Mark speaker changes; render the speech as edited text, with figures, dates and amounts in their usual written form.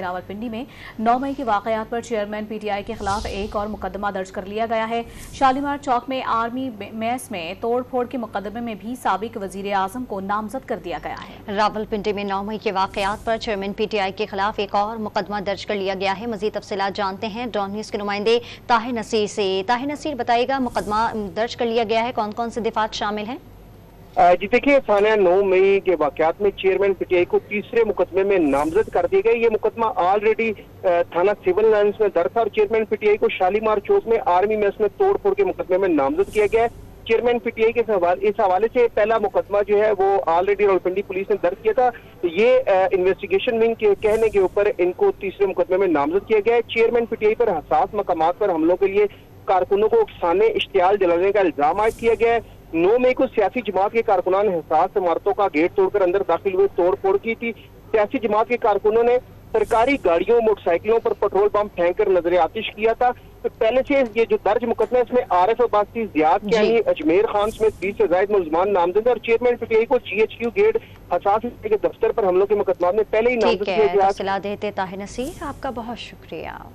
Speaker 1: रावलपिंडी में 9 मई के वाकयात पर चेयरमैन पीटीआई के खिलाफ एक और मुकदमा दर्ज कर लिया गया है। शालीमार चौक में आर्मी मेस में तोड़ फोड़ के मुकदमे में भी साबिक वजीर आजम को नामजद कर दिया गया है।
Speaker 2: रावलपिंडी में 9 मई के वाकयात पर चेयरमैन पीटीआई के खिलाफ एक और मुकदमा दर्ज कर लिया गया है। मजीद तफसीलात जानते हैं डॉन न्यूज़ के नुमाइंदे ताहिर नसीर से। ताहिर नसीर, बताइएगा मुकदमा दर्ज कर लिया गया है, कौन कौन से दिफात शामिल हैं?
Speaker 3: जी देखिए, थाना 9 मई के वाकयात में चेयरमैन पीटीआई को तीसरे मुकदमे में नामजद कर दिए गए। ये मुकदमा ऑलरेडी थाना सिविल लाइंस में दर्ज था और चेयरमैन पीटीआई को शालीमार चौक में आर्मी मेस में तोड़ फोड़ के मुकदमे में नामजद किया गया है। चेयरमैन पीटीआई के इस हवाले से पहला मुकदमा जो है वो ऑलरेडी रावलपिंडी पुलिस ने दर्ज किया था। तो ये इन्वेस्टिगेशन विंग के कहने के ऊपर इनको तीसरे मुकदमे में नामजद किया गया है। चेयरमैन पीटीआई पर हसास मकामात पर हमलों के लिए कारकुनों को उकसाने इश्तियाल जलाने का इल्जाम आयद किया गया है। 9 मई को सियासी जमात के कारकुनान हसास इमारतों का गेट तोड़कर अंदर दाखिल हुए, तोड़ फोड़ की थी। सियासी जमात के कारकुनों ने सरकारी गाड़ियों मोटरसाइकिलों पर पेट्रोल पंप फेंककर नजर आतिश किया था। तो पहले से ये जो दर्ज मुकदमा है इसमें आरिफ अब्बासी, जियाद कियानी, अजमेर खान समेत 20 से ज्यादा मुलजमान नामजद है और चेयरमैन पीटीआई को GHQ गेट हसास के दफ्तर पर हमलों के मुकदमा में पहले ही नामजद किया गया।
Speaker 2: सलाह देते ताहिर नसीर, आपका बहुत शुक्रिया।